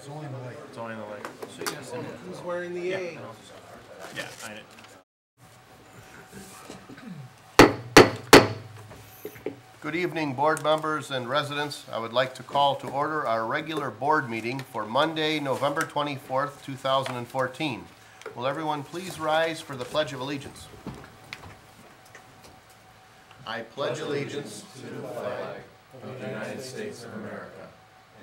It's only the light. It's only the light. So you gotta send it. Who's wearing the A? Yeah, I know. Good evening, board members and residents. I would like to call to order our regular board meeting for Monday, November 24th, 2014. Will everyone please rise for the Pledge of Allegiance? I pledge allegiance to the flag of the United States of America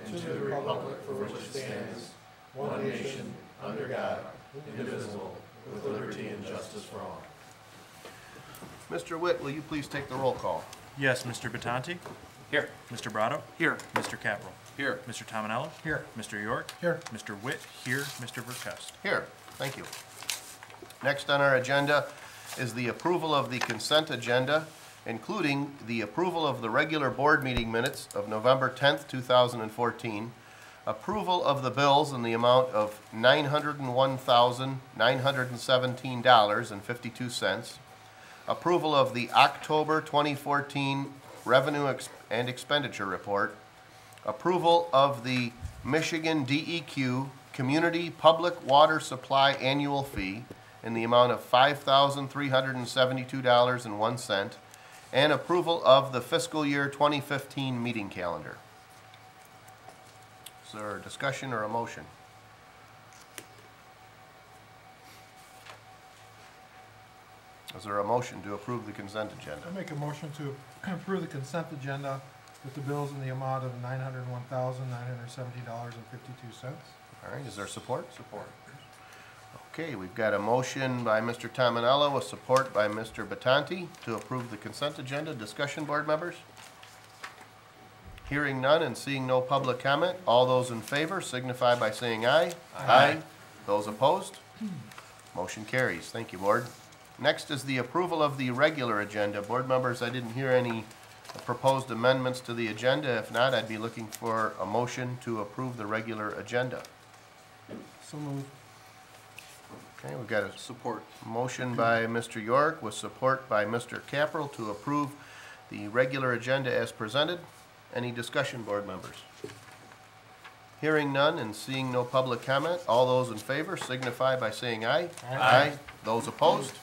and to the republic for which it stands, one nation, under God, indivisible, with liberty and justice for all. Mr. Witt, will you please take the roll call? Yes, Mr. Battanti? Here. Mr. Brado? Here. Mr. Capral? Here. Mr. Tominello? Here. Mr. York? Here. Mr. Witt? Here. Mr. Verkest? Here, thank you. Next on our agenda is the approval of the consent agenda, including the approval of the regular board meeting minutes of November 10th, 2014, approval of the bills in the amount of $901,917.52, approval of the October 2014 Revenue and Expenditure Report, approval of the Michigan DEQ Community Public Water Supply Annual Fee in the amount of $5,372.01, and approval of the fiscal year 2015 meeting calendar. Is there a discussion or a motion? Is there a motion to approve the consent agenda? I make a motion to approve the consent agenda with the bills in the amount of $901,970.52. All right, is there support? Support. Okay, we've got a motion by Mr. Tominello, a support by Mr. Battanti to approve the consent agenda. Discussion, board members? Hearing none and seeing no public comment, all those in favor signify by saying aye. Aye. Those opposed? Motion carries. Thank you, board. Next is the approval of the regular agenda. Board members, I didn't hear any proposed amendments to the agenda. If not, I'd be looking for a motion to approve the regular agenda. So moved. Okay, we've got a Support. motion by Mr. York with support by Mr. Capral to approve the regular agenda as presented. Any discussion, board members? Hearing none and seeing no public comment, all those in favor signify by saying aye. Aye. Those opposed?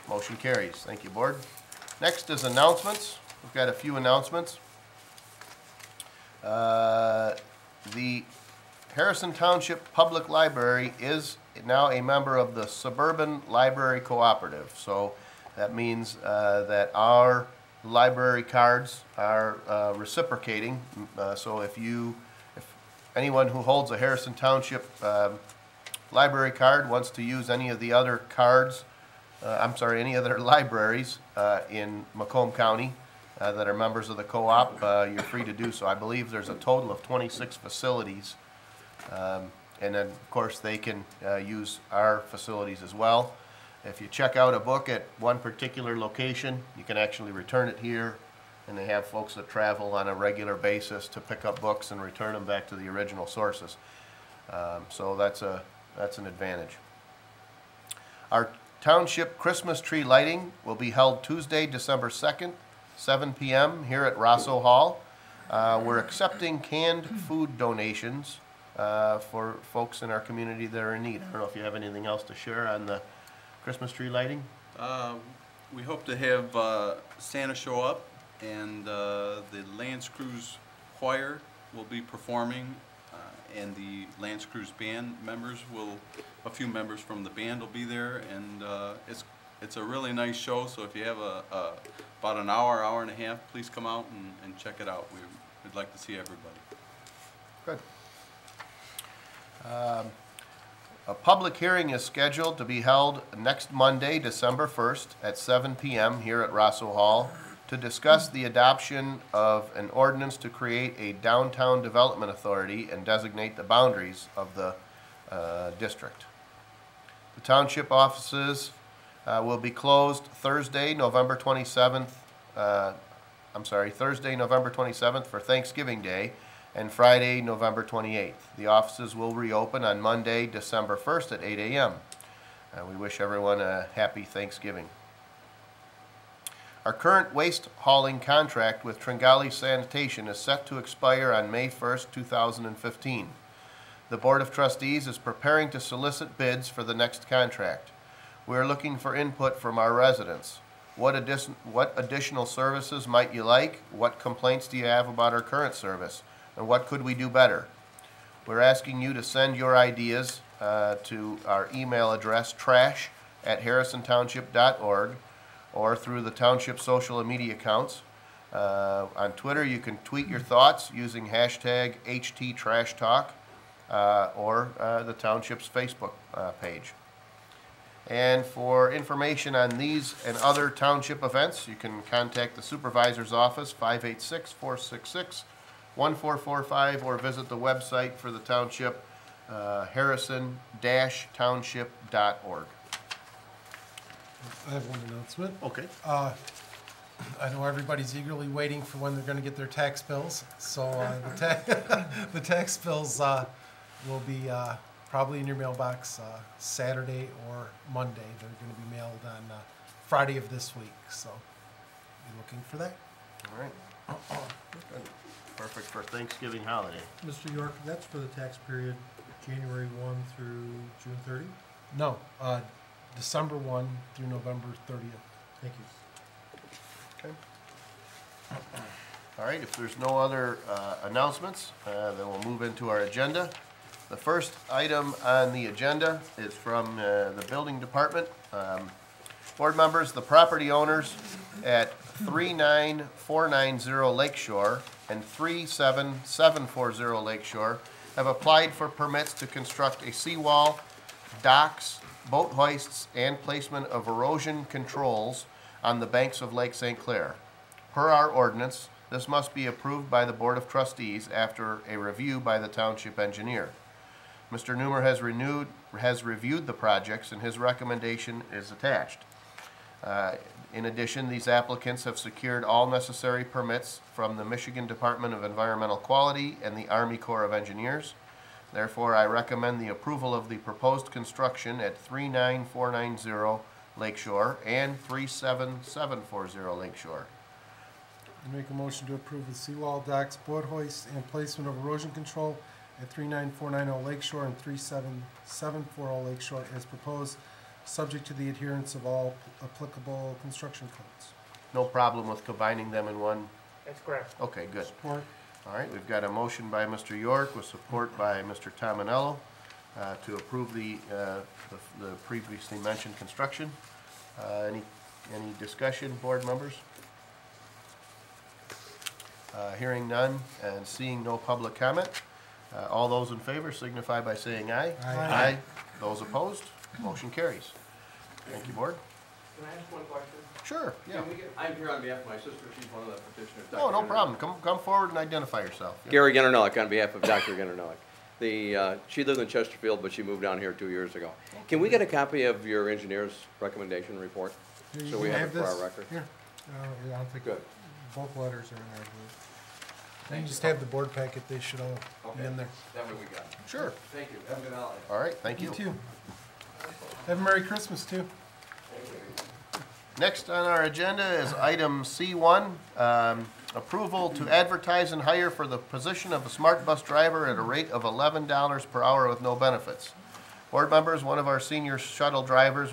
Motion carries. Thank you, board. Next is announcements. We've got a few announcements. The Harrison Township Public Library is now a member of the Suburban Library Cooperative. So that means that our library cards are reciprocating. So if anyone who holds a Harrison Township library card wants to use any of the other cards, any other libraries in Macomb County that are members of the co-op, you're free to do so. I believe there's a total of 26 facilities. And then, of course, they can use our facilities as well. If you check out a book at one particular location, you can actually return it here, and they have folks that travel on a regular basis to pick up books and return them back to the original sources. So that's an advantage. Our township Christmas tree lighting will be held Tuesday, December 2nd, 7 p.m. here at Rosso Hall. We're accepting canned food donations for folks in our community that are in need. I don't know if you have anything else to share on the Christmas tree lighting? We hope to have Santa show up, and the Lance Cruise Choir will be performing, and the Lance Cruise band members a few members from the band will be there, and it's a really nice show. So if you have about an hour and a half, please come out and check it out. We'd like to see everybody. Good. A public hearing is scheduled to be held next Monday, December 1st at 7 p.m. here at Rosso Hall to discuss the adoption of an ordinance to create a downtown development authority and designate the boundaries of the district. The township offices will be closed Thursday, November 27th for Thanksgiving Day, and Friday, November 28th. The offices will reopen on Monday, December 1st at 8 a.m. We wish everyone a happy Thanksgiving. Our current waste hauling contract with Tringali Sanitation is set to expire on May 1st, 2015. The Board of Trustees is preparing to solicit bids for the next contract. We are looking for input from our residents. What additional services might you like? What complaints do you have about our current service? And what could we do better? We're asking you to send your ideas to our email address, trash@harrisontownship.org, or through the township social media accounts. On Twitter, you can tweet your thoughts using hashtag HTTrashTalk or the township's Facebook page. And for information on these and other township events, you can contact the supervisor's office, 586-466-1445, or visit the website for the township, harrison-township.org. I have one announcement. Okay. I know everybody's eagerly waiting for when they're gonna get their tax bills, so, the tax bills, will be, probably in your mailbox, Saturday or Monday. They're gonna be mailed on, Friday of this week, so be looking for that. All right. Perfect for Thanksgiving holiday. Mr. York, that's for the tax period January 1 through June 30? No, December 1 through November 30th. Thank you. Okay. All right, if there's no other announcements, then we'll move into our agenda. The first item on the agenda is from the building department. Board members, the property owners at 39490 Lakeshore and 37740 Lakeshore have applied for permits to construct a seawall, docks, boat hoists, and placement of erosion controls on the banks of Lake St. Clair. Per our ordinance, this must be approved by the Board of Trustees after a review by the township engineer. Mr. Newmer has reviewed the projects, and his recommendation is attached. In addition, these applicants have secured all necessary permits from the Michigan Department of Environmental Quality and the Army Corps of Engineers. Therefore, I recommend the approval of the proposed construction at 39490 Lakeshore and 37740 Lakeshore. I make a motion to approve the seawall, docks, boat hoist, and placement of erosion control at 39490 Lakeshore and 37740 Lakeshore as proposed, subject to the adherence of all applicable construction codes. No problem with combining them in one? That's correct. Okay, good. Support. All right, we've got a motion by Mr. York with support by Mr. Tominello to approve the previously mentioned construction. Any discussion, board members? Hearing none and seeing no public comment, all those in favor signify by saying aye. Aye. Those opposed, motion carries. Thank you, board. Can I ask one question? Sure, yeah. I'm here on behalf of my sister, she's one of the petitioners. No, no problem. Come forward and identify yourself. Yeah. Gary Genernellik on behalf of Dr. Genernellik. She lives in Chesterfield, but she moved down here 2 years ago. Can we get a copy of your engineer's recommendation report? Here, you So we can have it for this. our record. Here. Yeah, I don't think, Good. both letters are in there, I believe. You Thank just you. have the board packet, they should all be in there. That way we got it. Sure. Thank you. Have a good holiday. All right, thank you. You too. Have a Merry Christmas too. Next on our agenda is item C1, approval to advertise and hire for the position of a smart bus driver at a rate of $11 per hour with no benefits. Board members, one of our senior shuttle drivers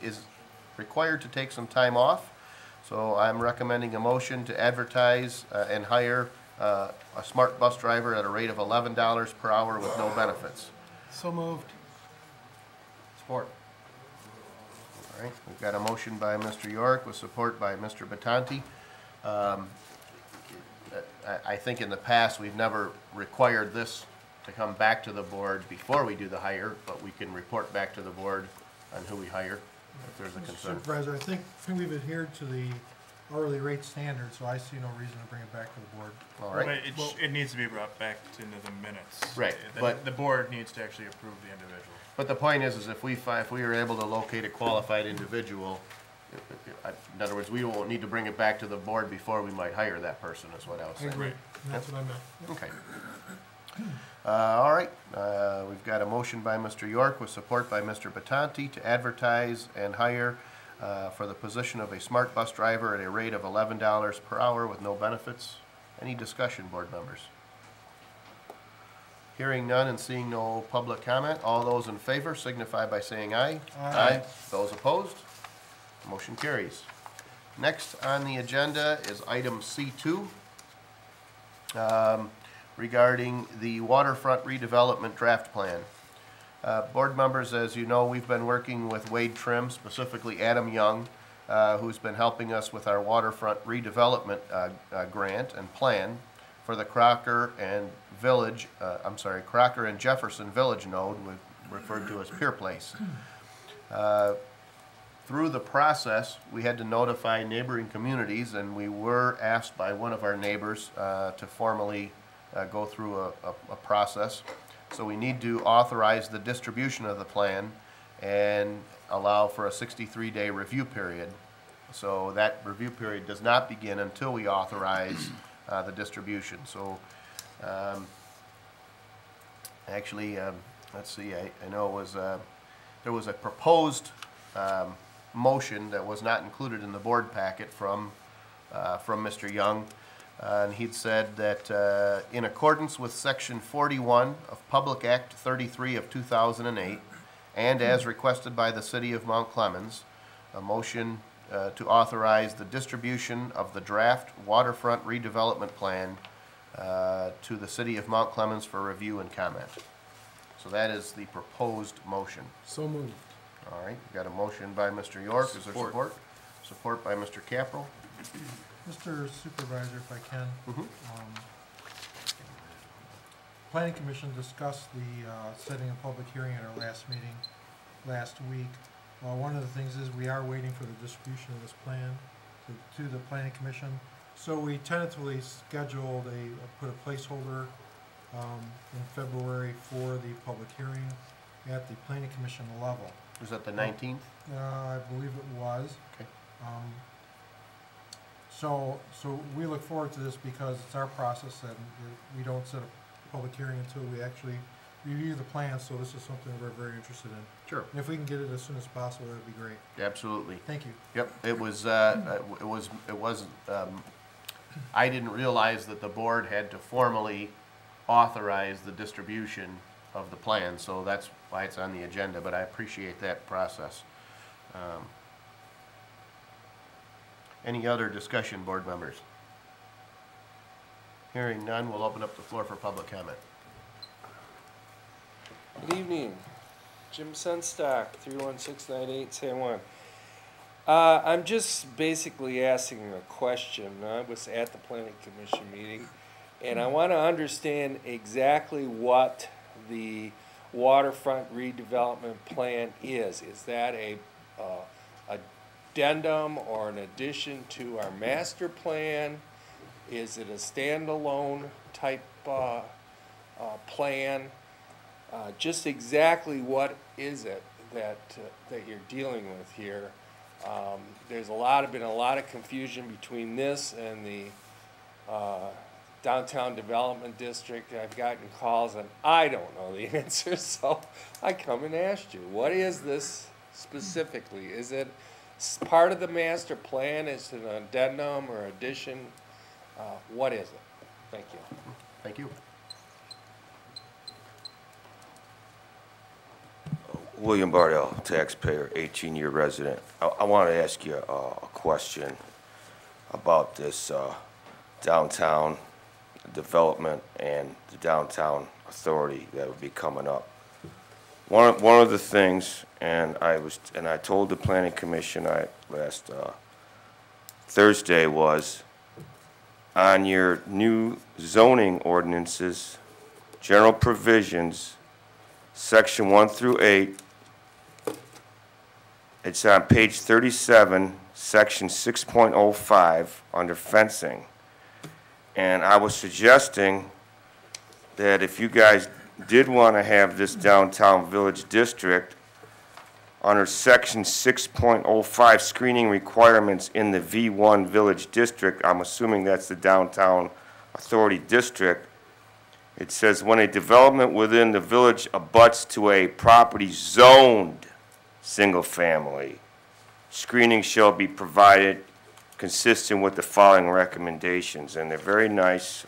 is required to take some time off. So I'm recommending a motion to advertise and hire a smart bus driver at a rate of $11 per hour with no benefits. So moved. Support. All right, we've got a motion by Mr. York with support by Mr. Batanti. I think in the past, we've never required this to come back to the board before we do the hire, but we can report back to the board on who we hire if there's a concern. Supervisor, I think we've adhered to the hourly rate standard, so I see no reason to bring it back to the board. All But right, it needs to be brought back into the minutes. Right, but- The board needs to actually approve the individual. but the point is if we were able to locate a qualified individual, in other words, we won't need to bring it back to the board before we might hire that person, is what I was I saying. agree, and that's what I meant. Okay. All right, we've got a motion by Mr. York with support by Mr. Batanti to advertise and hire for the position of a smart bus driver at a rate of $11 per hour with no benefits. Any discussion, board members? Hearing none and seeing no public comment, all those in favor signify by saying aye. Aye. Those opposed? Motion carries. Next on the agenda is item C2, regarding the waterfront redevelopment draft plan. Board members, as you know, we've been working with Wade Trim, specifically Adam Young, who's been helping us with our waterfront redevelopment grant and plan for the Crocker and Crocker and Jefferson Village node, referred to as Pier Place. Through the process, we had to notify neighboring communities, and we were asked by one of our neighbors to formally go through a process. So we need to authorize the distribution of the plan and allow for a 63-day review period. So that review period does not begin until we authorize the distribution. So actually, let's see, I know it was, there was a proposed motion that was not included in the board packet from Mr. Young. And he'd said that in accordance with Section 41 of Public Act 33 of 2008, and as requested by the City of Mount Clemens, a motion to authorize the distribution of the draft waterfront redevelopment plan to the City of Mount Clemens for review and comment. So that is the proposed motion. So moved. All right, we've got a motion by Mr. York. Is there support? Support by Mr. Caprell. Mr. Supervisor, if I can. Planning Commission discussed the setting a public hearing at our last meeting last week. One of the things is we are waiting for the distribution of this plan to the Planning Commission. So we tentatively scheduled put a placeholder in February for the public hearing at the Planning Commission level. Was that the 19th? I believe it was. Okay. So we look forward to this because it's our process and we don't set a public hearing until we actually review the plan, so this is something we're very interested in. Sure. And if we can get it as soon as possible, that'd be great. Absolutely. Thank you. Yep, it was, I didn't realize that the board had to formally authorize the distribution of the plan, so that's why it's on the agenda, but I appreciate that process. Any other discussion, board members? Hearing none, we'll open up the floor for public comment. Good evening, Jim Sunstock, 31698 San Juan. I'm just basically asking a question. I was at the Planning Commission meeting, and I want to understand exactly what the waterfront redevelopment plan is. Is that a addendum or an addition to our master plan? Is it a standalone type plan? Just exactly what is it that you're dealing with here? There's been a lot of confusion between this and the downtown development district. I've gotten calls and I don't know the answer, so I come and asked you. What is this specifically? Is it part of the master plan? Is it an addendum or addition? What is it? Thank you. Thank you. William Bardell, taxpayer, 18-year resident. I want to ask you a question about this downtown development and the downtown authority that would be coming up. One of the things, and I told the Planning Commission last Thursday, was on your new zoning ordinances, general provisions, section 1 through 8. It's on page 37, section 6.05, under fencing. And I was suggesting that if you guys did want to have this downtown village district, under section 6.05, screening requirements in the V1 village district, I'm assuming that's the downtown authority district, it says when a development within the village abuts to a property zoned single family, screening shall be provided consistent with the following recommendations. And they're very nice.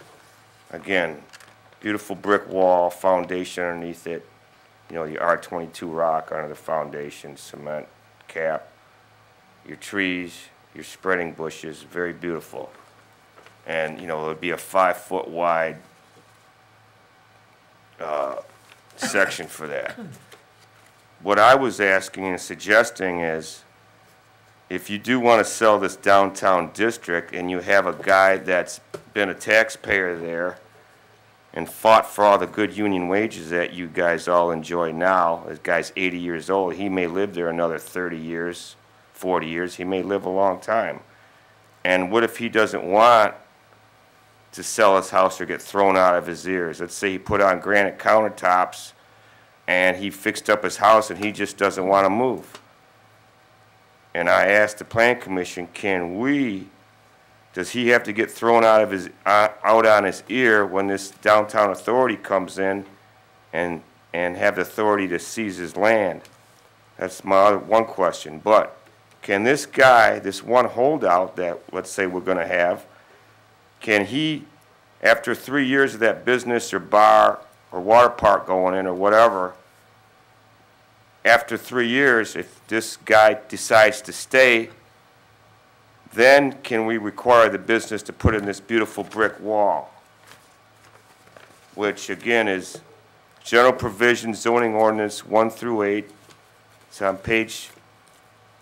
Again, beautiful brick wall, foundation underneath it, you know, your R22 rock under the foundation, cement cap, your trees, your spreading bushes, very beautiful. And, you know, it would be a 5-foot wide section for that. What I was asking and suggesting is, if you do want to sell this downtown district and you have a guy that's been a taxpayer there and fought for all the good union wages that you guys all enjoy now, this guy's 80 years old, he may live there another 30 years, 40 years, he may live a long time. And what if he doesn't want to sell his house or get thrown out of his ears? Let's say he put on granite countertops and he fixed up his house and he just doesn't want to move. And I asked the Plan Commission, does he have to get thrown out of his, out on his ear when this downtown authority comes in and have the authority to seize his land? That's my other one question. But can this guy, this one holdout that let's say we're gonna have, can he, after 3 years of that business or bar or water park going in or whatever, after 3 years, if this guy decides to stay, then can we require the business to put in this beautiful brick wall? Which again is General Provision Zoning Ordinance 1 through 8. It's on page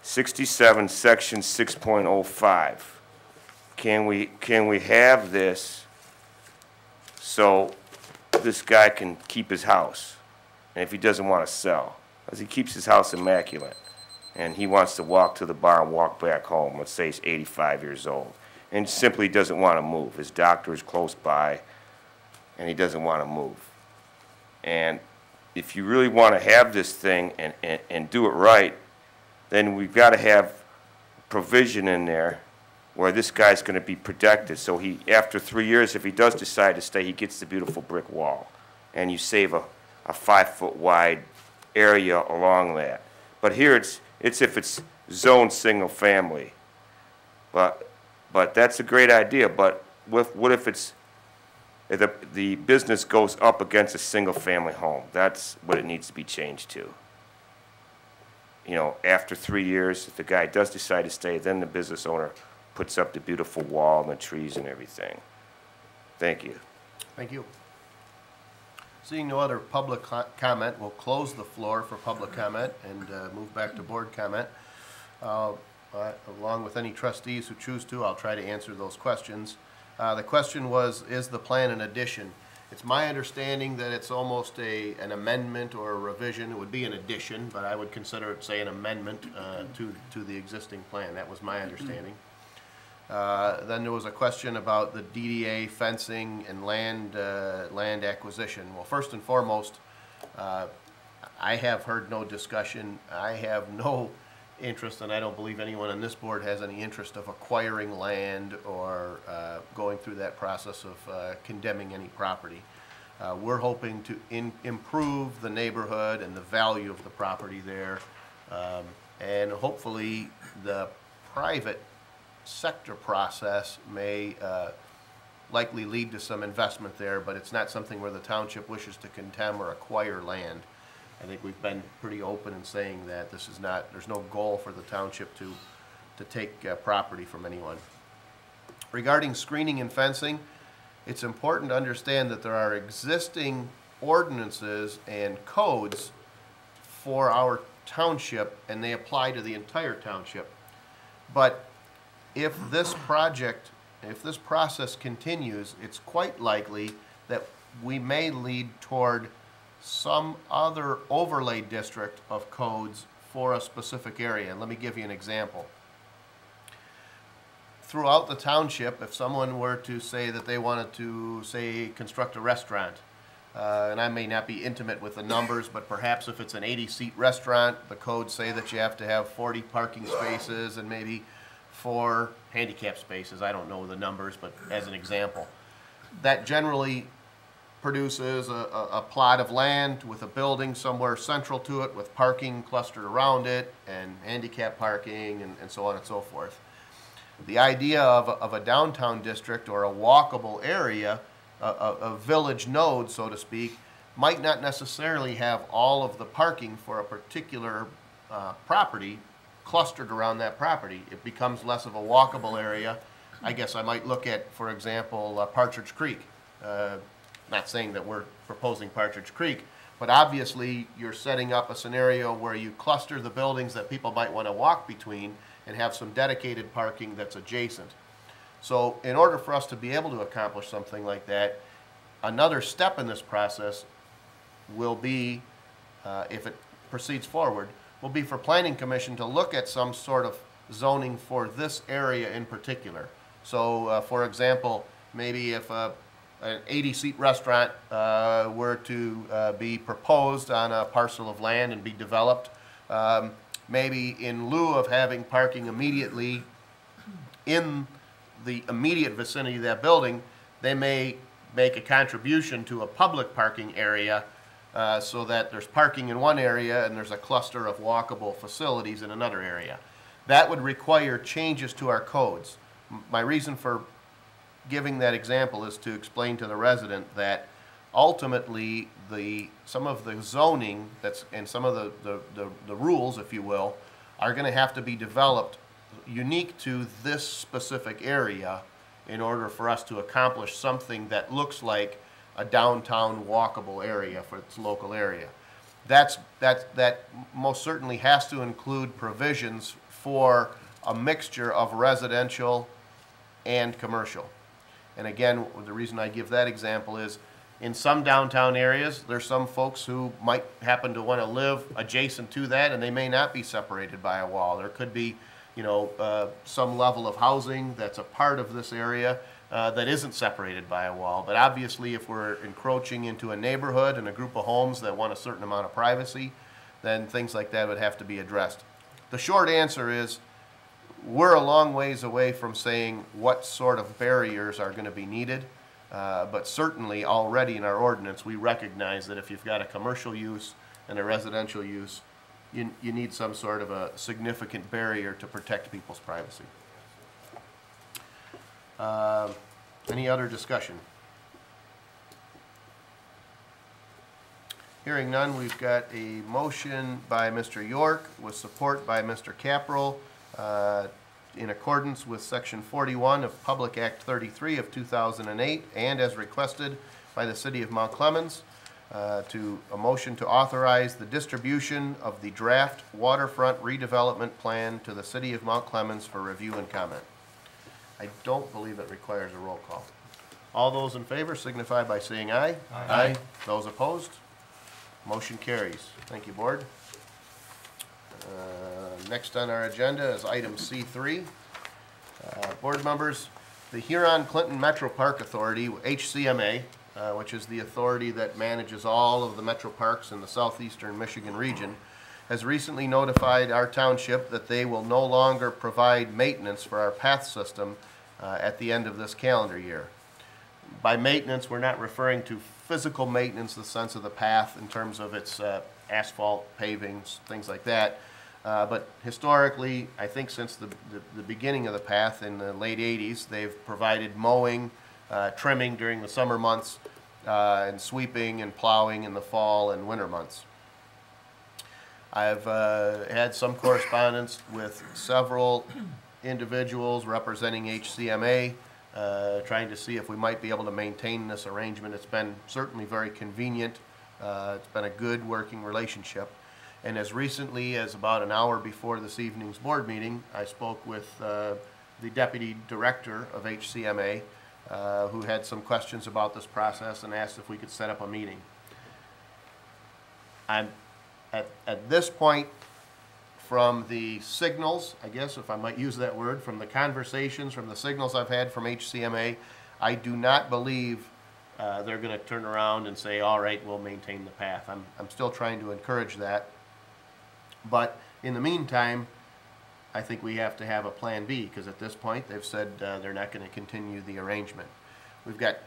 67, section 6.05. Can we have this so this guy can keep his house? And if he doesn't want to sell, because he keeps his house immaculate, and he wants to walk to the bar and walk back home, let's say he's 85 years old, and simply doesn't want to move. His doctor is close by, and he doesn't want to move. And if you really want to have this thing and do it right, then we've got to have provision in there where this guy's going to be protected. So he, after 3 years, if he does decide to stay, he gets the beautiful brick wall, and you save a 5-foot wide area along that. But here it's if it's zone single family. But that's a great idea. But what if it's the business goes up against a single family home? That's what it needs to be changed to. You know, after 3 years, if the guy does decide to stay, then the business owner puts up the beautiful wall and the trees and everything. Thank you. Thank you. Seeing no other public comment, we'll close the floor for public comment and move back to board comment. Along with any trustees who choose to, I'll try to answer those questions. The question was, is the plan an addition? It's my understanding that it's almost an amendment or a revision. It would be an addition, but I would consider it, say, an amendment to the existing plan. That was my understanding. Then there was a question about the DDA fencing and land acquisition. Well, first and foremost, I have heard no discussion. I have no interest, and I don't believe anyone on this board has any interest of acquiring land or going through that process of condemning any property. We're hoping to improve the neighborhood and the value of the property there, and hopefully the private sector process may likely lead to some investment there, but it's not something where the township wishes to condemn or acquire land. I think we've been pretty open in saying that this is not, there's no goal for the township to take property from anyone. Regarding screening and fencing, it's important to understand that there are existing ordinances and codes for our township, and they apply to the entire township. But if this process continues, it's quite likely that we may lead toward some other overlay district of codes for a specific area. And let me give you an example. Throughout the township, if someone were to say that they wanted to, say, construct a restaurant, and I may not be intimate with the numbers, but perhaps if it's an 80-seat restaurant, the codes say that you have to have 40 parking spaces and maybe 4 handicap spaces. I don't know the numbers, but as an example. That generally produces a plot of land with a building somewhere central to it with parking clustered around it and handicap parking and so on and so forth. The idea of a downtown district or a walkable area a village node, so to speak, might not necessarily have all of the parking for a particular property clustered around that property. It becomes less of a walkable area. I guess I might look at, for example, Partridge Creek. Not saying that we're proposing Partridge Creek, but obviously you're setting up a scenario where you cluster the buildings that people might want to walk between and have some dedicated parking that's adjacent. So in order for us to be able to accomplish something like that, another step in this process will be, if it proceeds forward, will be for Planning Commission to look at some sort of zoning for this area in particular. So, for example, maybe if an 80-seat restaurant were to be proposed on a parcel of land and be developed, maybe in lieu of having parking immediately in the immediate vicinity of that building, they may make a contribution to a public parking area so that there's parking in one area and there's a cluster of walkable facilities in another area. That would require changes to our codes. My reason for giving that example is to explain to the resident that ultimately some of the zoning and some of the rules, if you will, are going to have to be developed unique to this specific area in order for us to accomplish something that looks like a downtown walkable area for its local area. That most certainly has to include provisions for a mixture of residential and commercial. And again, the reason I give that example is in some downtown areas, there's some folks who might happen to want to live adjacent to that, and they may not be separated by a wall. There could be, some level of housing that's a part of this area that isn't separated by a wall. But obviously, if we're encroaching into a neighborhood and a group of homes that want a certain amount of privacy, then things like that would have to be addressed. The short answer is we're a long ways away from saying what sort of barriers are going to be needed. But certainly already in our ordinance, we recognize that if you've got a commercial use and a residential use, you need some sort of a significant barrier to protect people's privacy. Any other discussion? Hearing none, we've got a motion by Mr. York with support by Mr. Caprell in accordance with Section 41 of Public Act 33 of 2008 and as requested by the City of Mount Clemens, to a motion to authorize the distribution of the draft waterfront redevelopment plan to the City of Mount Clemens for review and comment. I don't believe it requires a roll call. All those in favor signify by saying aye. Aye. Those opposed? Motion carries. Thank you, Board. Next on our agenda is item C3. Board members, the Huron-Clinton Metro Park Authority, HCMA, which is the authority that manages all of the metro parks in the southeastern Michigan region, has recently notified our township that they will no longer provide maintenance for our path system at the end of this calendar year. By maintenance, we're not referring to physical maintenance in the sense of the path in terms of its asphalt, pavings, things like that. But historically, I think since the beginning of the path in the late 80s, they've provided mowing, trimming during the summer months, and sweeping and plowing in the fall and winter months. I've had some correspondence with several individuals representing HCMA, trying to see if we might be able to maintain this arrangement. It's been certainly very convenient. It's been a good working relationship. And as recently as about an hour before this evening's board meeting, I spoke with the deputy director of HCMA, who had some questions about this process and asked if we could set up a meeting. I'm at this point, from the signals, I guess if I might use that word, from the conversations, from the signals I've had from HCMA, I do not believe they're going to turn around and say, all right, we'll maintain the path. I'm still trying to encourage that. But in the meantime, I think we have to have a plan B, because at this point they've said they're not going to continue the arrangement. We've got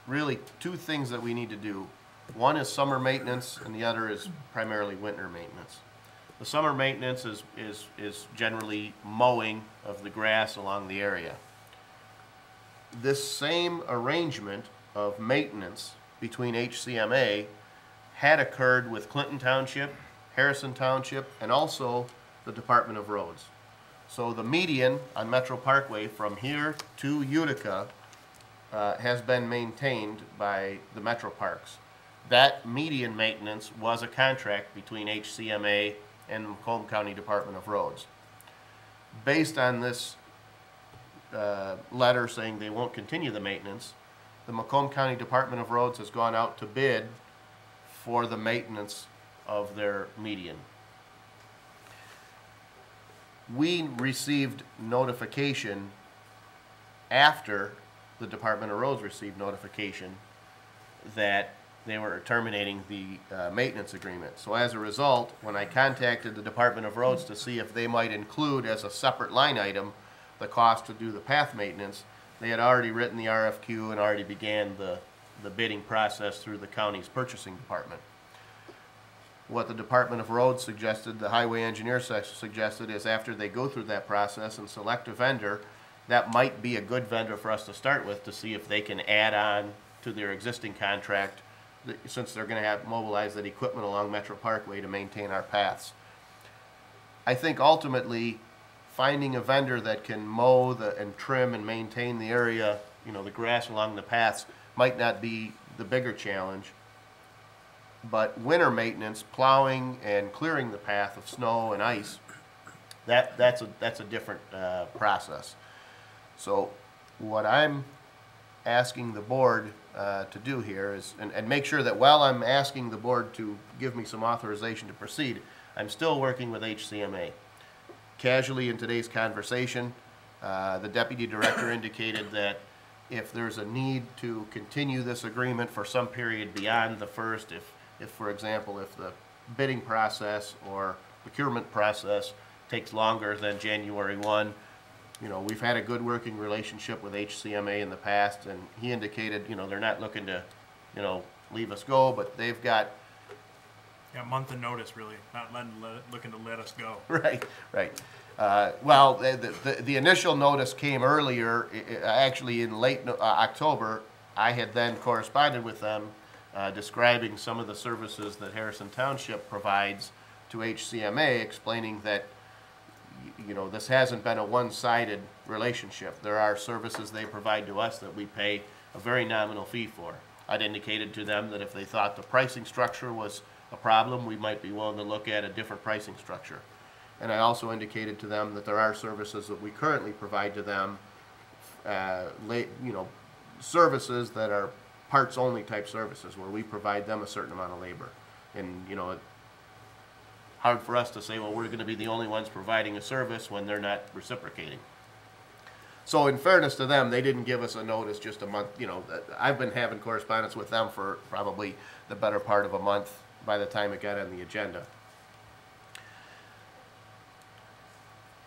really two things that we need to do. One is summer maintenance and the other is primarily winter maintenance. The summer maintenance is generally mowing of the grass along the area. This same arrangement of maintenance between HCMA had occurred with Clinton Township, Harrison Township, and also the Department of Roads. So the median on Metro Parkway from here to Utica has been maintained by the Metro Parks. That median maintenance was a contract between HCMA and the Macomb County Department of Roads. Based on this letter saying they won't continue the maintenance, the Macomb County Department of Roads has gone out to bid for the maintenance of their median. We received notification after the Department of Roads received notification that they were terminating the maintenance agreement. So as a result, when I contacted the Department of Roads to see if they might include as a separate line item the cost to do the path maintenance, they had already written the RFQ and already began the bidding process through the county's purchasing department. What the Department of Roads suggested, the highway engineer suggested, is after they go through that process and select a vendor, that might be a good vendor for us to start with to see if they can add on to their existing contract, since they're going to have mobilized that equipment along Metro Parkway to maintain our paths. I think ultimately finding a vendor that can mow and trim and maintain the area, you know, the grass along the paths, might not be the bigger challenge. But winter maintenance, plowing and clearing the path of snow and ice, that's a different process. So what I'm asking the board to do here is, and make sure that while I'm asking the board to give me some authorization to proceed, I'm still working with HCMA. Casually in today's conversation, the deputy director indicated that if there's a need to continue this agreement for some period beyond the first, if for example, if the bidding process or procurement process takes longer than January 1, you know, we've had a good working relationship with HCMA in the past, and he indicated, you know, they're not looking to, you know, leave us go, but they've got Yeah, a month of notice, really, not looking to let us go. Right, right. Well, the initial notice came earlier, actually in late October. I had then corresponded with them describing some of the services that Harrison Township provides to HCMA, explaining that, you know, this hasn't been a one-sided relationship. There are services they provide to us that we pay a very nominal fee for. I'd indicated to them that if they thought the pricing structure was a problem, we might be willing to look at a different pricing structure. And I also indicated to them that there are services that we currently provide to them, you know, services that are parts-only type services where we provide them a certain amount of labor. And, you know, hard for us to say, well, we're going to be the only ones providing a service when they're not reciprocating. So in fairness to them, they didn't give us a notice just a month. You know, I've been having correspondence with them for probably the better part of a month by the time it got on the agenda.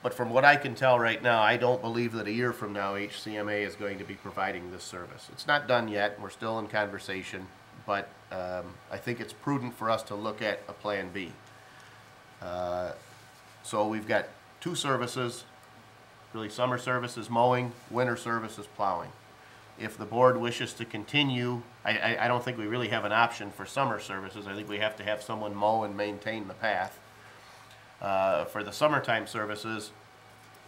But from what I can tell right now, I don't believe that a year from now HCMA is going to be providing this service. It's not done yet. We're still in conversation, but I think it's prudent for us to look at a plan B. So we've got two services, really summer services mowing, winter services plowing. If the board wishes to continue, I don't think we really have an option for summer services. I think we have to have someone mow and maintain the path. For the summertime services,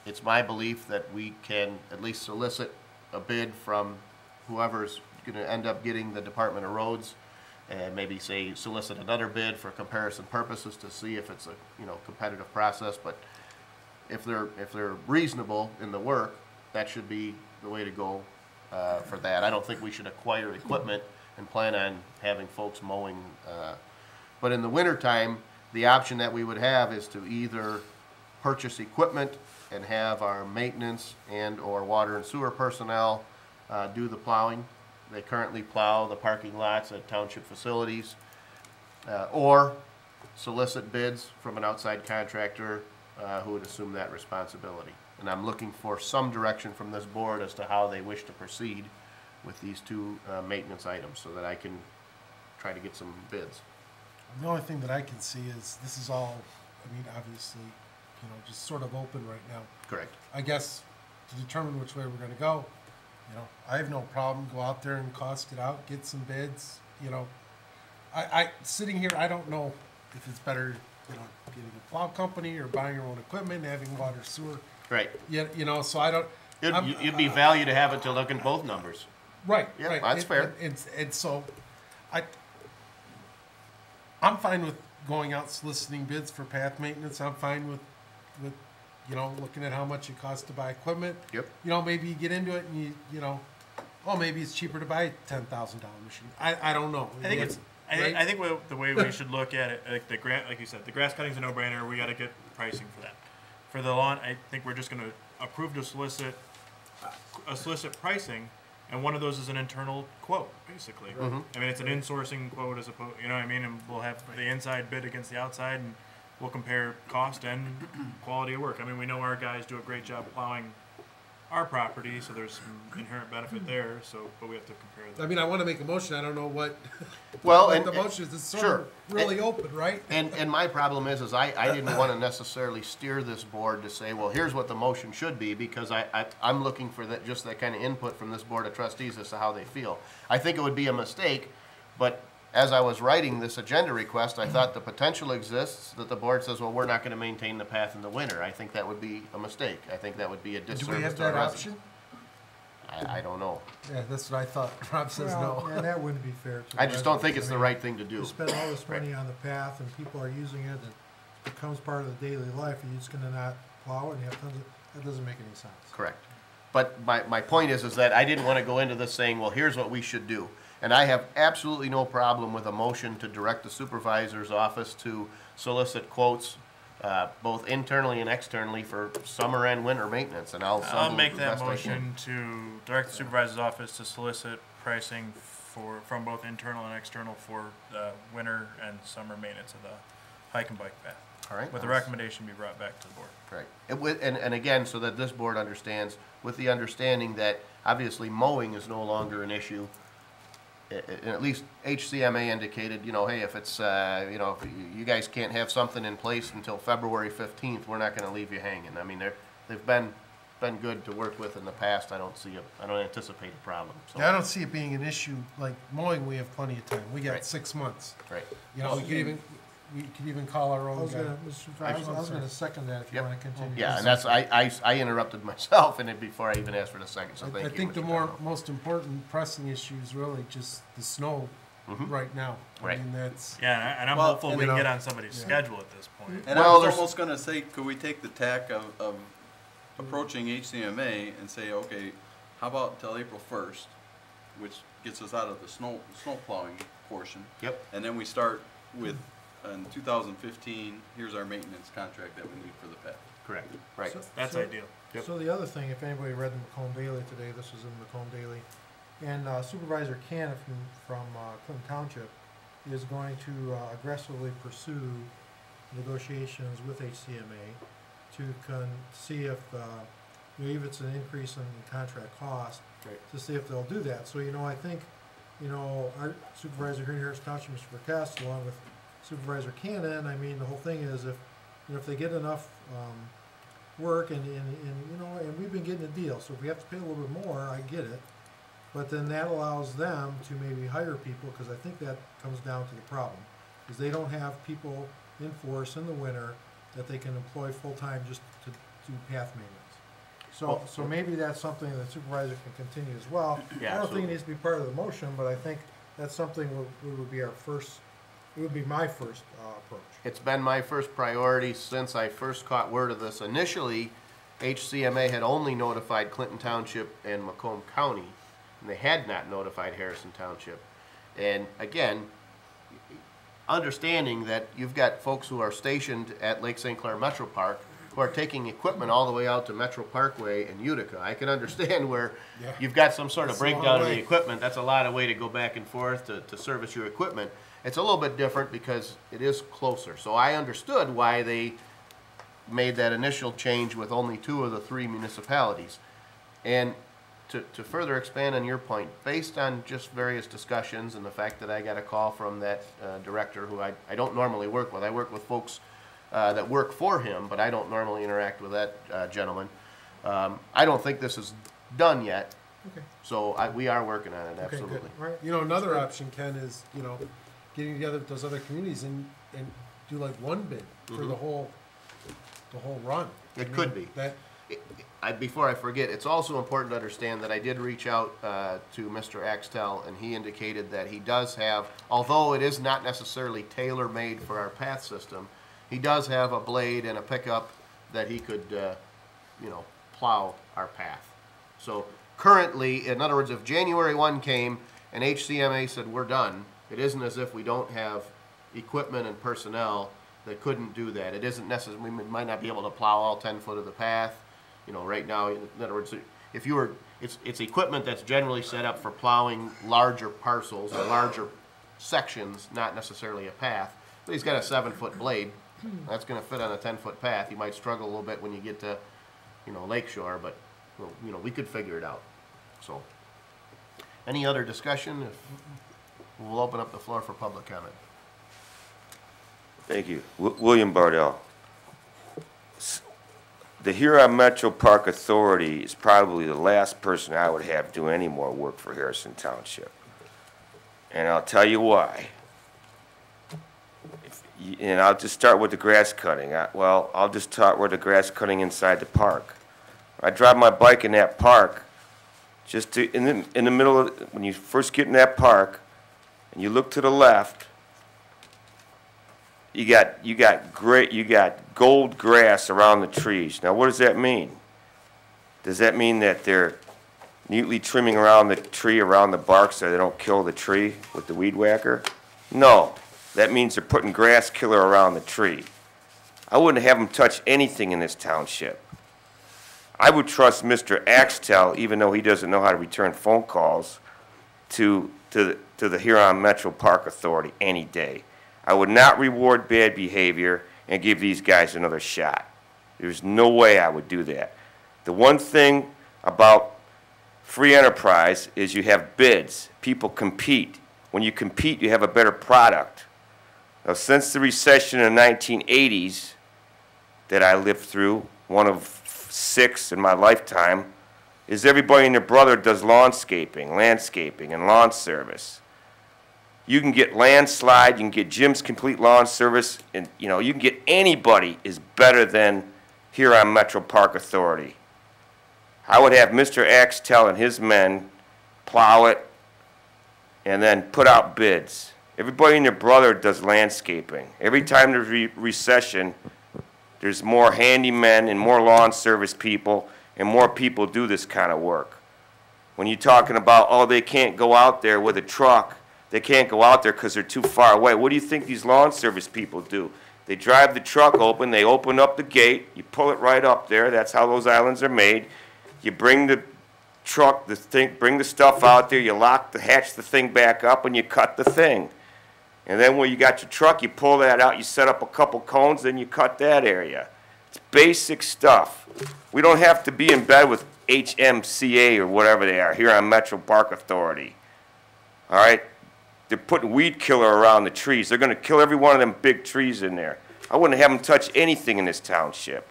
it's my belief that we can at least solicit a bid from whoever's going to end up getting the Department of Roads, and maybe say solicit another bid for comparison purposes to see if it's a, you know, competitive process. But if they're reasonable in the work, that should be the way to go for that. I don't think we should acquire equipment and plan on having folks mowing. But in the wintertime, the option that we would have is to either purchase equipment and have our maintenance and or water and sewer personnel do the plowing. They currently plow the parking lots at township facilities, or solicit bids from an outside contractor who would assume that responsibility. And I'm looking for some direction from this board as to how they wish to proceed with these two maintenance items so that I can try to get some bids. The only thing that I can see is this is all, I mean, obviously, you know, just sort of open right now. Correct. I guess to determine which way we're going to go, You know, I have no problem, go out there and cost it out, get some bids, you know. Sitting here, I don't know if it's better, you know, getting a plow company or buying your own equipment, having water sewer. Right. You know, so I don't. It'd be value to have it to look at both numbers. Right, Yeah, right. that's fair. And so, I'm fine with going out soliciting bids for path maintenance. I'm fine with, you know, looking at how much it costs to buy equipment. Yep. You know, maybe you get into it and you know, oh, maybe it's cheaper to buy a $10,000 machine. I don't know. I think it's. Right? I think the way we should look at it, like you said, the grass cutting's a no-brainer. We got to get pricing for that. For the lawn, I think we're just going to approve to solicit pricing, and one of those is an internal quote, basically. I mean, it's an insourcing quote as opposed, you know what I mean? And we'll have the inside bid against the outside, and we'll compare cost and quality of work. I mean, we know our guys do a great job plowing our property, so there's some inherent benefit there. So, but we have to compare I that. mean, I want to make a motion. I don't know what. Well, what and the motion is. It's sort sure. of really open, right? And my problem is I didn't want to necessarily steer this board to say, well, here's what the motion should be, because I'm looking for that, just that kind of input from this board of trustees as to how they feel. I think it would be a mistake, but as I was writing this agenda request, I thought the potential exists that the board says, well, we're not going to maintain the path in the winter. I think that would be a mistake. I think that would be a disservice Do we have to our that residents. option? I don't know. Yeah, that's what I thought. Rob says Well, no. and that wouldn't be fair to. I just don't think it's residents. the I mean, right thing to do. You spend all this money on the path and people are using it, and it becomes part of the daily life, and you're just gonna not plow it, and you have tons of, that doesn't make any sense. Correct. But my point is that I didn't want to go into this saying, well, here's what we should do. And I have absolutely no problem with a motion to direct the supervisor's office to solicit quotes, both internally and externally, for summer and winter maintenance, and I'll Make the that best I can. motion to direct the supervisor's office to solicit pricing from both internal and external for winter and summer maintenance of the hike and bike path. All right. With the recommendation be brought back to the board. Right. And again, so that this board understands, with the understanding that obviously mowing is no longer an issue. And at least HCMA indicated, you know, hey, if it's, you know, if you guys can't have something in place until February 15th, we're not going to leave you hanging. I mean, they've been good to work with in the past. I don't anticipate a problem. So. Yeah, I don't see it being an issue. Like mowing, we have plenty of time. We got Right. 6 months. Right. You know, we could even call our I own was guy. gonna, I was gonna second that if you Yep. wanna continue. Yeah, and that's, I interrupted myself in it before I even asked for the second, so thank I you. think the Mr. Carlo. most important pressing issue is really just the snow right now. Right. I mean, that's. Yeah, and I'm Well, hopeful and we you can know- get on somebody's Yeah. schedule at this point. And Well, I was there's- almost gonna say, could we take the tack of approaching HCMA and say, okay, how about till April 1st, which gets us out of the snow plowing portion, Yep, and then we start with, in 2015, here's our maintenance contract that we need for the path. correct, right. That's So- ideal. Yep. So the other thing, if anybody read the Macomb Daily today, this was in the Macomb Daily, and Supervisor Cannon from Clinton Township is going to aggressively pursue negotiations with HCMA to see if, you know, if it's an increase in the contract cost, Right. to see if they'll do that. So, you know, I think, you know, our supervisor here in Harris Township, Mr. Verkast, along with Supervisor Cannon, I mean, the whole thing is if, you know, if they get enough, work and, you know, and we've been getting a deal, so if we have to pay a little bit more, I get it. But then that allows them to maybe hire people, because I think that comes down to the problem, is they don't have people in force in the winter that they can employ full-time just to do path maintenance. So maybe that's something that supervisor can continue as well. Yeah, I don't think it absolutely. needs to be part of the motion, but I think that's something would be our first, it would be my first approach. It's been my first priority since I first caught word of this. Initially, HCMA had only notified Clinton Township and Macomb County, and they had not notified Harrison Township. And again, understanding that you've got folks who are stationed at Lake St. Clair Metro Park who are taking equipment all the way out to Metro Parkway and Utica. I can understand where Yeah. you've got some sort of That's a long breakdown of the way. equipment. That's a lot of way to go back and forth to service your equipment. It's a little bit different because it is closer. So I understood why they made that initial change with only 2 of the 3 municipalities. And to further expand on your point, based on just various discussions and the fact that I got a call from that director who I don't normally work with. I work with folks that work for him, but I don't normally interact with that gentleman. I don't think this is done yet, Okay. So we are working on it, Okay, good. absolutely. All right. You know, another option, Ken, is, you know, getting together with those other communities and do like one bid for the whole run. It could be. That, Before I forget, it's also important to understand that I did reach out to Mr. Axtell, and he indicated that he does have, although it is not necessarily tailor-made for our path system, he does have a blade and a pickup that he could, you know, plow our path. So currently, in other words, if January 1 came and HCMA said we're done, it isn't as if we don't have equipment and personnel that couldn't do that. It isn't necessary, we might not be able to plow all 10 foot of the path. You know, right now, in other words, if you were, it's equipment that's generally set up for plowing larger parcels or larger sections, not necessarily a path. But he's got a 7-foot blade. That's going to fit on a 10-foot path. You might struggle a little bit when you get to, you know, Lakeshore, but, you know, we could figure it out. So, any other discussion? We'll open up the floor for public comment. Thank you. William Bardell. The Huron Metro Park Authority is probably the last person I would have do any more work for Harrison Township. And I'll tell you why. And I'll just start with the grass cutting. I'll just start with the grass cutting inside the park. I drive my bike in that park, just in the middle of, when you first get in that park, and you look to the left, you got gold grass around the trees. Now, what does that mean? Does that mean that they're neatly trimming around the tree, around the bark, so they don't kill the tree with the weed whacker? No. That means they're putting grass killer around the tree. I wouldn't have them touch anything in this township. I would trust Mr. Axtell, even though he doesn't know how to return phone calls, to the Huron Metro Park Authority any day. I would not reward bad behavior and give these guys another shot. There's no way I would do that. The one thing about free enterprise is you have bids. People compete. When you compete, you have a better product. Now, since the recession in the 1980s that I lived through, one of 6 in my lifetime, is everybody and their brother does landscaping, and lawn service. You can get Landslide, you can get Jim's Complete Lawn Service, and you know, you can get anybody is better than Huron Metro Park Authority. I would have Mr. Axtell and his men plow it and then put out bids. Everybody and their brother does landscaping. Every time there's recession, there's more handymen and more lawn service people, and more people do this kind of work. When you're talking about, oh, they can't go out there with a truck, they can't go out there because they're too far away. What do you think these lawn service people do? They drive the truck open, they open up the gate, you pull it right up there, that's how those islands are made. You bring the truck, bring the stuff out there, you hatch the thing back up, and you cut the thing. And then when you got your truck, you pull that out, you set up a couple cones, then you cut that area. It's basic stuff. We don't have to be in bed with HMCA or whatever they are, Huron Metro Park Authority. All right? They're putting weed killer around the trees. They're going to kill every one of them big trees in there. I wouldn't have them touch anything in this township.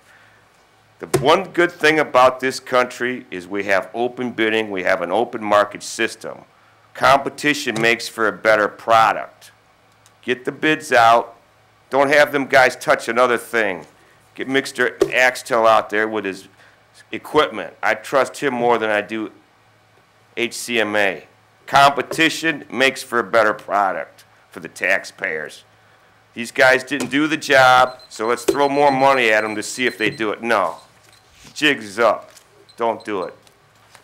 The one good thing about this country is we have open bidding, we have an open market system. Competition makes for a better product. Get the bids out. Don't have them guys touch another thing. Get Mr. Axtell out there with his equipment. I trust him more than I do HCMA. Competition makes for a better product for the taxpayers. These guys didn't do the job, so let's throw more money at them to see if they do it. No. Jig's up. Don't do it.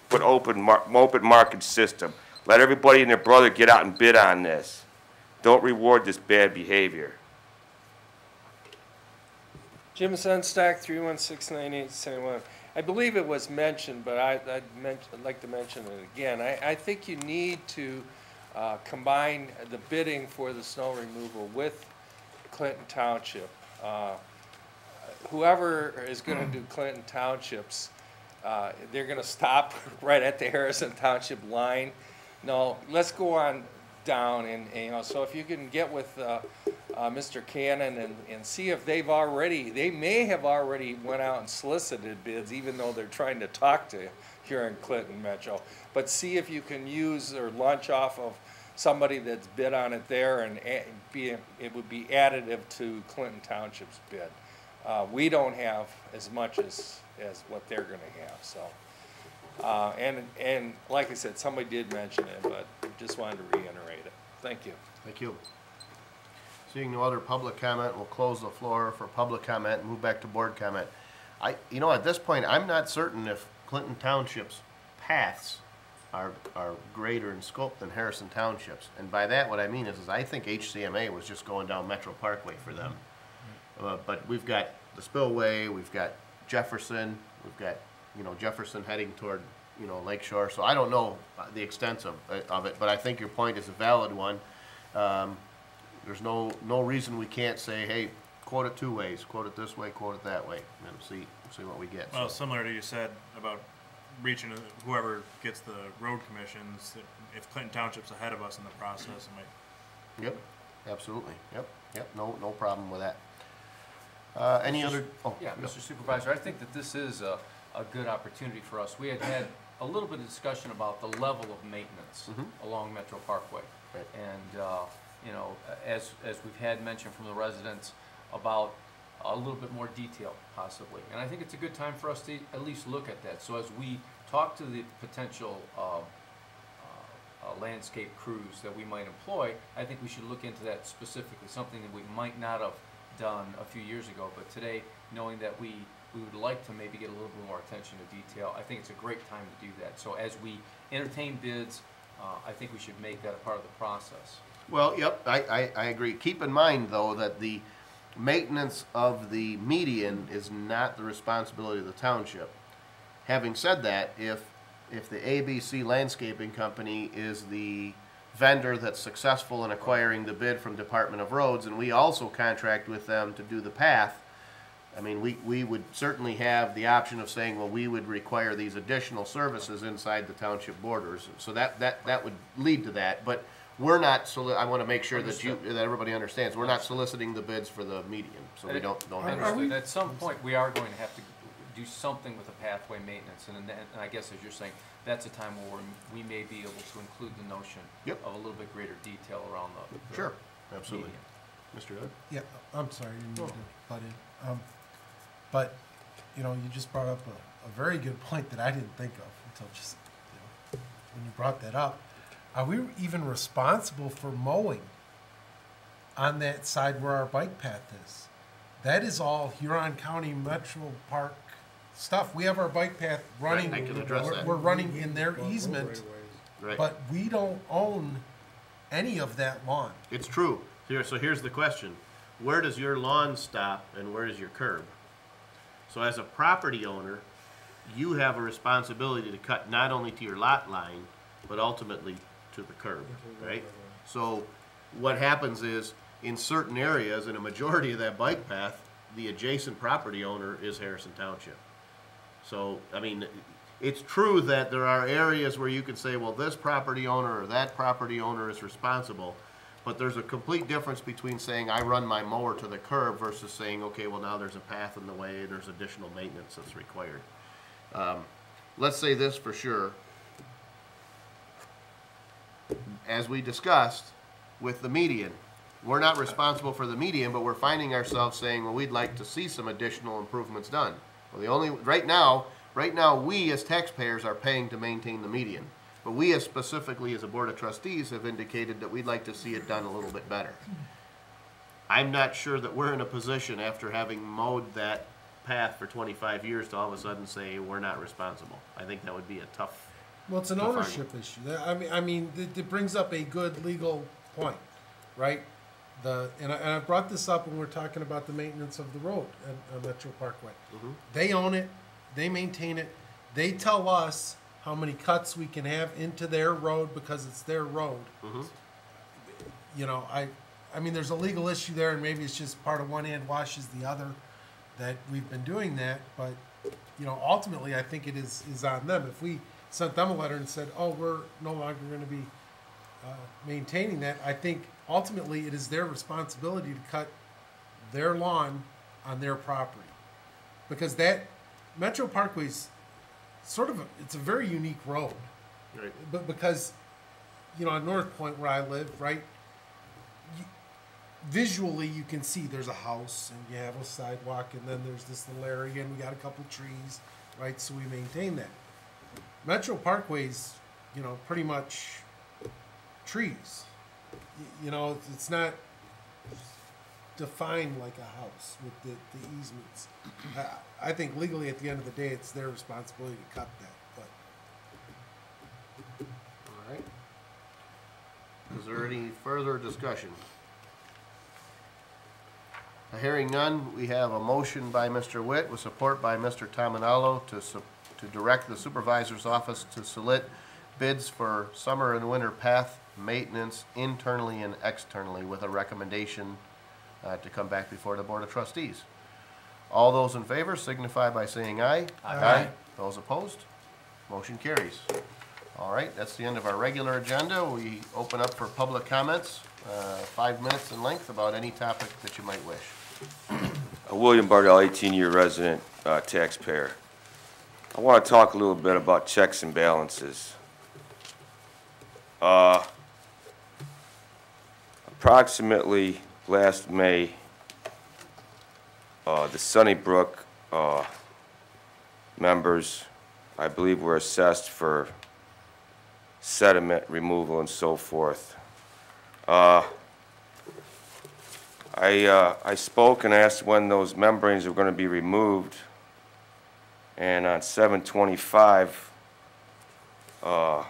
Put open market system. Let everybody and their brother get out and bid on this. Don't reward this bad behavior. Jim Sunstock, 3169871. I believe it was mentioned, but I'd like to mention it again. I think you need to combine the bidding for the snow removal with Clinton Township. Whoever is going to do Clinton Townships, they're going to stop right at the Harrison Township line. No, let's go on down, and you know, so if you can get with Mr. Cannon and see if they may have already went out and solicited bids, even though they're trying to talk to here in Clinton Metro. But see if you can use or launch off of somebody that's bid on it there, and it would be additive to Clinton Township's bid. We don't have as much as what they're gonna have, so. And like I said, somebody did mention it, but just wanted to reiterate it. Thank you. Thank you. Seeing no other public comment, we'll close the floor for public comment and move back to board comment. At this point, I'm not certain if Clinton Township's paths are greater in scope than Harrison Township's. And by that, what I mean is I think HCMA was just going down Metro Parkway for them. But we've got the spillway, we've got Jefferson, we've got, Jefferson heading toward, Lake Shore. So I don't know the extent of it, but I think your point is a valid one. There's no reason we can't say, hey, quote it two ways, quote it this way, quote it that way, and see what we get. Well, So, similar to you said about reaching whoever gets the road commissions, if Clinton Township's ahead of us in the process, it might. Yep, absolutely, yep, no problem with that. Any other? Oh, Yeah, yep. Mr. Supervisor, I think that this is a good opportunity for us. We had a little bit of discussion about the level of maintenance along Metro Parkway. Right. And, as we've had mentioned from the residents about a little bit more detail possibly. And I think it's a good time for us to at least look at that. So as we talk to the potential landscape crews that we might employ, I think we should look into that specifically, something that we might not have done a few years ago, but today, knowing that we would like to maybe get a little bit more attention to detail, I think it's a great time to do that. So as we entertain bids, I think we should make that a part of the process. Well, yep, I agree. Keep in mind, though, that the maintenance of the median is not the responsibility of the township. Having said that, if the ABC Landscaping Company is the vendor that's successful in acquiring the bid from Department of Roads, and we also contract with them to do the path, I mean, we would certainly have the option of saying, well, we would require these additional services inside the township borders. So that would lead to that, but we're not, I want to make sure that everybody understands, we're not soliciting the bids for the median, so we don't have. Understood. At some point, we are going to have to do something with the pathway maintenance, and I guess as you're saying, that's a time where we may be able to include the notion of a little bit greater detail around the Sure, absolutely. median. Mr. Hood? Yeah, I'm sorry, you need to butt in. But, you just brought up a very good point that I didn't think of until just, when you brought that up. Are we even responsible for mowing on that side where our bike path is? That is all Huron County Metro Park stuff. We have our bike path running. Right, I can address that. We're running in their easement, Right. but we don't own any of that lawn. It's true. So here's the question. Where does your lawn stop and where is your curb? So as a property owner, you have a responsibility to cut not only to your lot line, but ultimately to the curb, right? So what happens is, in certain areas, in a majority of that bike path, the adjacent property owner is Harrison Township. So, I mean, it's true that there are areas where you can say, well, this property owner or that property owner is responsible, but there's a complete difference between saying I run my mower to the curb versus saying, okay, well, now there's a path in the way, there's additional maintenance that's required. Let's say this for sure. As we discussed with the median, we're not responsible for the median, but we're finding ourselves saying, well, we'd like to see some additional improvements done. Well, right now, we as taxpayers are paying to maintain the median. But we specifically as a Board of Trustees have indicated that we'd like to see it done a little bit better. I'm not sure that we're in a position after having mowed that path for 25 years to all of a sudden say we're not responsible. I think that would be a tough. Well, it's an ownership issue. I mean, it brings up a good legal point, right? And I brought this up when we're talking about the maintenance of the road at Metro Parkway. Mhm. They own it, they maintain it, they tell us how many cuts we can have into their road because it's their road. Mhm. I mean, there's a legal issue there, and maybe it's just part of one hand washes the other that we've been doing that, but ultimately, I think it is on them. If we sent them a letter and said, oh, we're no longer going to be maintaining that, I think ultimately it is their responsibility to cut their lawn on their property. Because that Metro Parkway's sort of it's a very unique road. Right. But because, you know, at North Point where I live, right, visually you can see there's a house and you have a sidewalk and then there's this little area and we got a couple trees, right, so we maintain that. Metro Parkway's, you know, pretty much trees. You know, it's not defined like a house with the easements. I think legally at the end of the day it's their responsibility to cut that, but. All right. Is there any further discussion? Hearing none, we have a motion by Mr. Witt with support by Mr. Tominello to direct the supervisor's office to solicit bids for summer and winter path maintenance internally and externally with a recommendation to come back before the Board of Trustees. All those in favor signify by saying aye. Aye. Those opposed? Motion carries. All right, that's the end of our regular agenda. We open up for public comments, 5 minutes in length about any topic that you might wish. William Bardell, 18-year resident taxpayer. I want to talk a little bit about checks and balances. Approximately last May, the Sunnybrook members, I believe, were assessed for sediment removal and so forth. I spoke and asked when those membranes were going to be removed, and on 7/25, our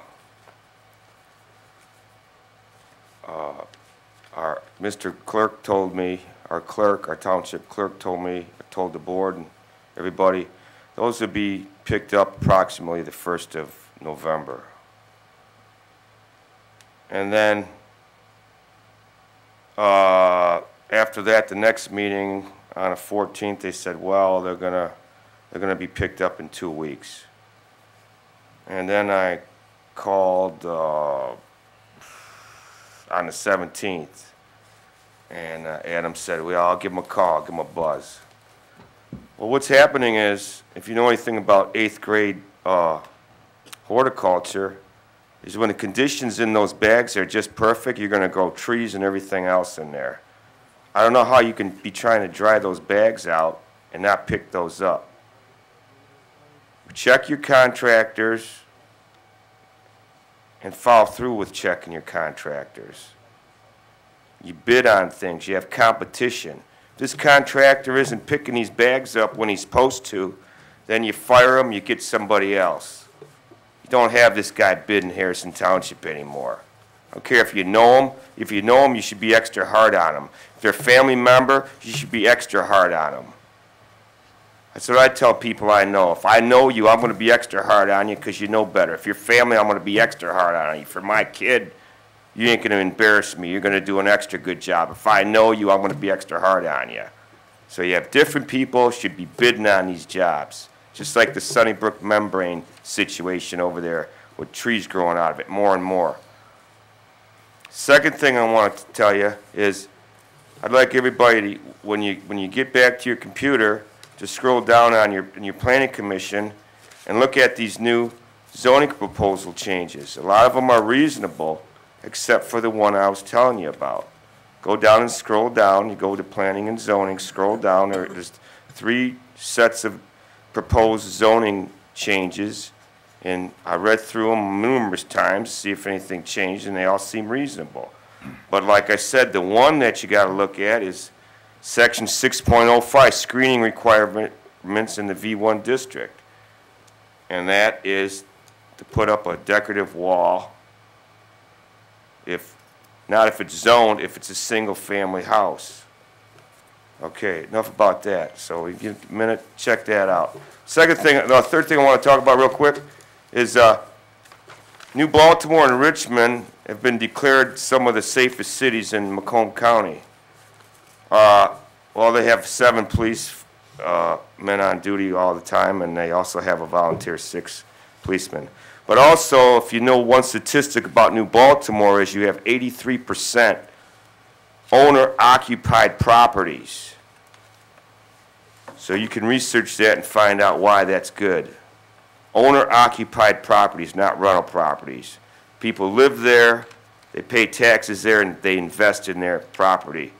Mr. Clerk told me, our township clerk told me, told the board and everybody, those would be picked up approximately the 1st of November. And then after that, the next meeting on the 14th, they said, well, they're gonna be picked up in 2 weeks. And then I called on the 17th, and Adam said, well, I'll give him a call, I'll give him a buzz. Well, what's happening is, if you know anything about 8th grade horticulture, is when the conditions in those bags are just perfect, you're going to grow trees and everything else in there. I don't know how you can be trying to dry those bags out and not pick those up. Check your contractors and follow through with checking your contractors. You bid on things, you have competition. If this contractor isn't picking these bags up when he's supposed to, then you fire him, you get somebody else. Don't have this guy bidding Harrison Township anymore. I don't care if you know him. If you know him, you should be extra hard on him. If they're a family member, you should be extra hard on them. That's what I tell people I know. If I know you, I'm going to be extra hard on you because you know better. If you're family, I'm going to be extra hard on you. For my kid, you ain't going to embarrass me. You're going to do an extra good job. If I know you, I'm going to be extra hard on you. So you have different people should be bidding on these jobs. Just like the Sunnybrook membrane situation over there with trees growing out of it more and more. Second thing I want to tell you is I'd like everybody to, when you get back to your computer, to scroll down on your planning commission and look at these new zoning proposal changes. A lot of them are reasonable, except for the one I was telling you about. Go down and scroll down. You go to planning and zoning, scroll down. There's 3 sets of proposed zoning changes, and I read through them numerous times to see if anything changed, and they all seem reasonable. But like I said, the one that you got to look at is Section 6.05, screening requirements in the V1 district. And that is to put up a decorative wall, not if it's zoned, if it's a single-family house. Okay, enough about that. So we give a minute, check that out. Third thing I want to talk about real quick is New Baltimore and Richmond have been declared some of the safest cities in Macomb County. Well, they have 7 police men on duty all the time, and they also have a volunteer 6 policemen. But also, if you know one statistic about New Baltimore is you have 83% owner-occupied properties. So you can research that and find out why that's good. Owner-occupied properties, not rental properties. People live there, they pay taxes there, and they invest in their property.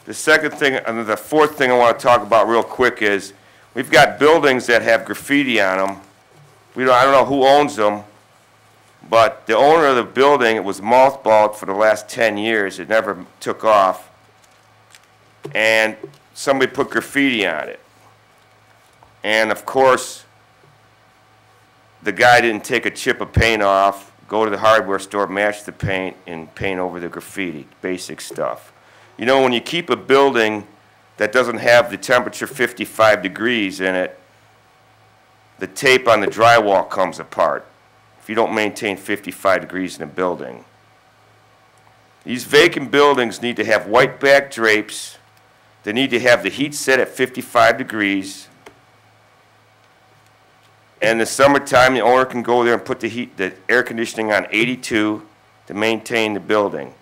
The second thing, and the fourth thing I want to talk about real quick is, we've got buildings that have graffiti on them. I don't know who owns them, but the owner of the building, it was mothballed for the last 10 years. It never took off. And somebody put graffiti on it. And of course, the guy didn't take a chip of paint off, go to the hardware store, match the paint, and paint over the graffiti, basic stuff. You know, when you keep a building that doesn't have the temperature 55 degrees in it, the tape on the drywall comes apart if you don't maintain 55 degrees in a building. These vacant buildings need to have white back drapes. They need to have the heat set at 55 degrees. And in the summertime, the owner can go there and put the air conditioning on 82 to maintain the building.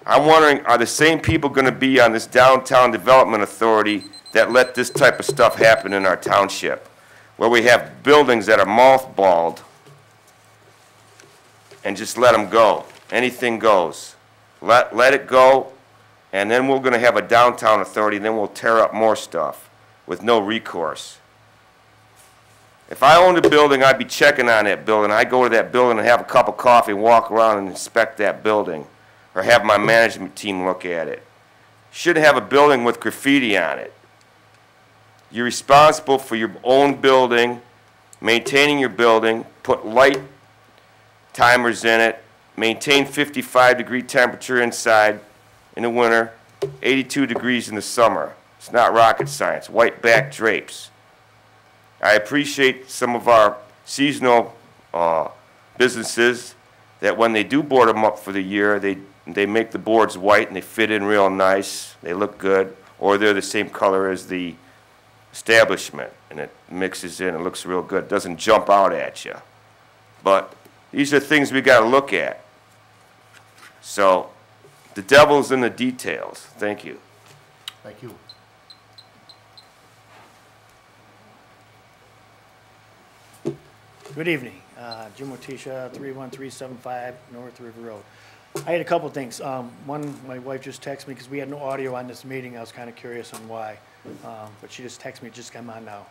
I'm wondering, are the same people going to be on this downtown development authority that let this type of stuff happen in our township, where we have buildings that are mothballed and just let them go? Anything goes. Let it go, and then we're going to have a downtown authority, and then we'll tear up more stuff with no recourse. If I owned a building, I'd be checking on that building. I'd go to that building and have a cup of coffee, walk around and inspect that building, or have my management team look at it. Shouldn't have a building with graffiti on it. You're responsible for your own building, maintaining your building, put light timers in it, maintain 55-degree temperature inside in the winter, 82 degrees in the summer. It's not rocket science. White back drapes. I appreciate some of our seasonal businesses that when they do board them up for the year, they make the boards white and they fit in real nice. They look good, or they're the same color as the establishment, and it mixes in. It looks real good. It doesn't jump out at you. But these are things we got to look at. So the devil's in the details. Thank you. Thank you. Good evening, Jim Watisha, 31375 North River Road. I had a couple of things. One, my wife just texted me because we had no audio on this meeting. I was kind of curious on why, but she just texted me, it just came on now.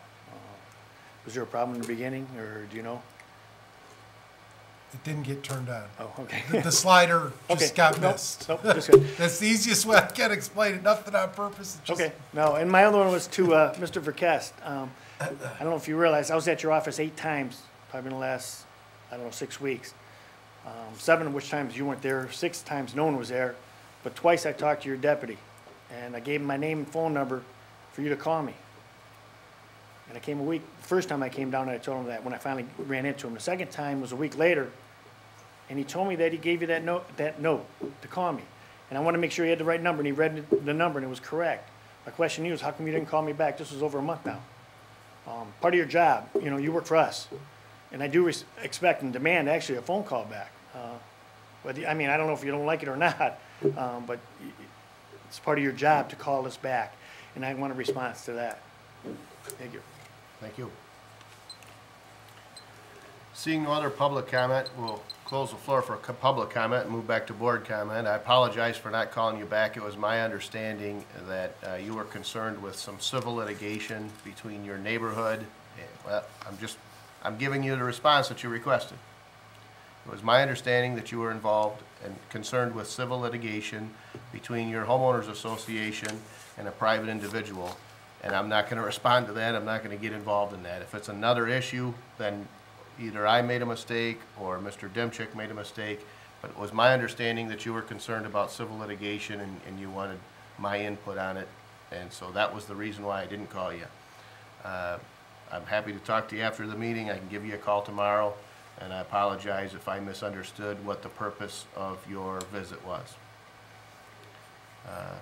Was there a problem in the beginning, or do you know? It didn't get turned on. Oh, okay. The slider just got missed. Nope, just good. That's the easiest way I can explain it. Nothing on purpose. It's just Okay, no, and my other one was to Mr. Verkest. I don't know if you realize, I was at your office 8 times, probably in the last, 6 weeks. 7 of which times you weren't there, 6 times no one was there, but twice I talked to your deputy, and I gave him my name and phone number for you to call me. And I came a week, the first time I came down, I told him that when I finally ran into him. The second time was a week later, and he told me that he gave you that note to call me. And I want to make sure he had the right number, and he read the number, and it was correct. My question to you is, how come you didn't call me back? This was over a month now. Part of your job, you work for us. And I do expect and demand actually a phone call back. I don't know if you don't like it or not, but it's part of your job to call us back. And I want a response to that. Thank you. Thank you. Seeing no other public comment, we'll close the floor for public comment and move back to board comment. I apologize for not calling you back. It was my understanding that you were concerned with some civil litigation between your neighborhood. Well, I'm giving you the response that you requested. It was my understanding that you were involved and concerned with civil litigation between your homeowners association and a private individual. And I'm not going to respond to that. I'm not going to get involved in that. If it's another issue, then either I made a mistake or Mr. Demchik made a mistake. But it was my understanding that you were concerned about civil litigation and you wanted my input on it. And so that was the reason why I didn't call you. I'm happy to talk to you after the meeting. I can give you a call tomorrow. And I apologize if I misunderstood what the purpose of your visit was. Are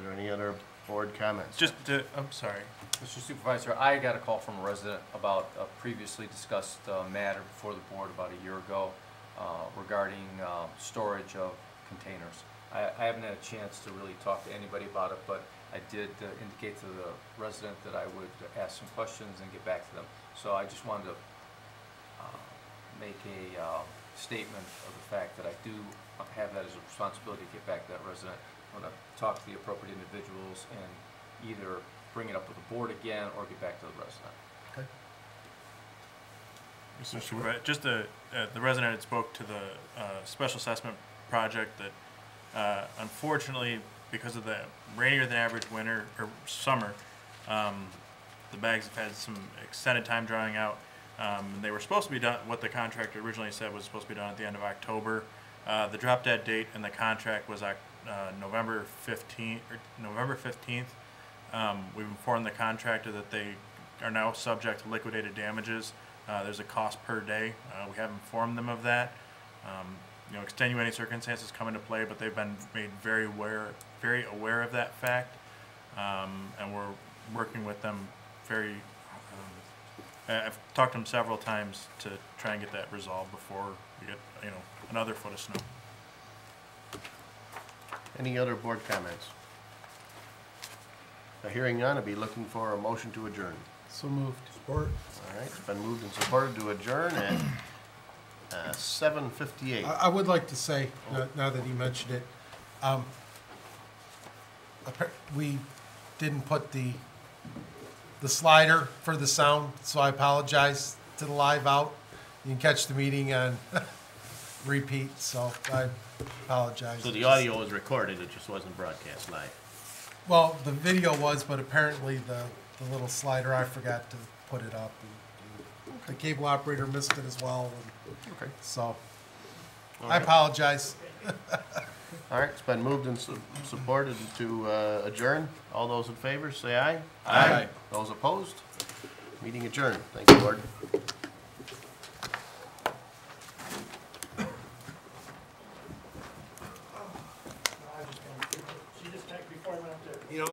there any other board comments? I'm sorry. Mr. Supervisor, I got a call from a resident about a previously discussed matter before the board about a year ago. regarding storage of containers. I haven't had a chance to really talk to anybody about it, but I did indicate to the resident that I would ask some questions and get back to them. So I just wanted to make a statement of the fact that I do have that as a responsibility to get back to that resident. I'm going to talk to the appropriate individuals and either bring it up with the board again or get back to the resident. Just the resident had spoke to the special assessment project that unfortunately, because of the rainier than average winter or summer, the bags have had some extended time drying out. They were supposed to be done, what the contractor originally said was supposed to be done at the end of October. The drop dead date in the contract was November 15th. We've informed the contractor that they are now subject to liquidated damages. There's a cost per day. We have informed them of that. Extenuating circumstances come into play, but they've been made very aware of that fact, and we're working with them very. I've talked to them several times to try and get that resolved before we get another foot of snow. Any other board comments? Hearing none, I'd be looking for a motion to adjourn. So moved. Support. All right, it's been moved and supported to adjourn at 7:58. I would like to say, now that he mentioned it, we didn't put the slider for the sound, so I apologize to the live out. You can catch the meeting on repeat, so I apologize. So the audio was recorded, it just wasn't broadcast live. Well, the video was, but apparently the little slider, I forgot to put it up. And the cable operator missed it as well. Okay. So I apologize. All right, it's been moved and supported to adjourn. All those in favor, say aye. Aye. Those opposed? Meeting adjourned. Thank you, Board. She just texted before I went up there.